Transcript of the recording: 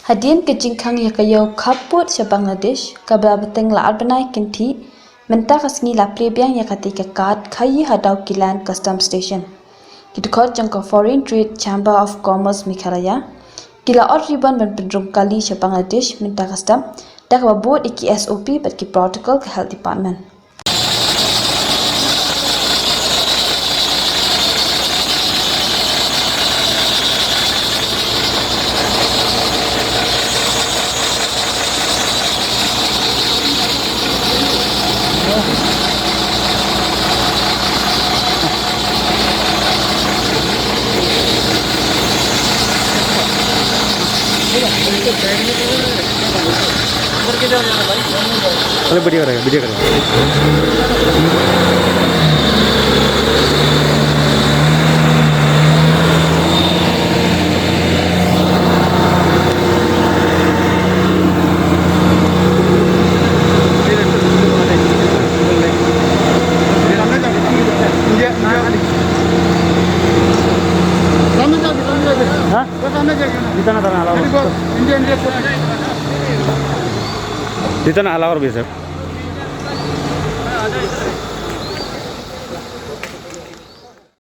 Hadian ke jingkang ya kayo kaput sa Bangladesh kabla beteng la arbanai kinti menta kasngi la plebiang ya katika kad khayi hadau kilan custom station kitkot jangko foreign trade chamber of commerce mikhalaya kila or riban ban pendrum kali sa Bangladesh menta custom dak babot iki SOP bat ki protocol ke health department. अरे वीडियो करेगा जितना अलावा भी सर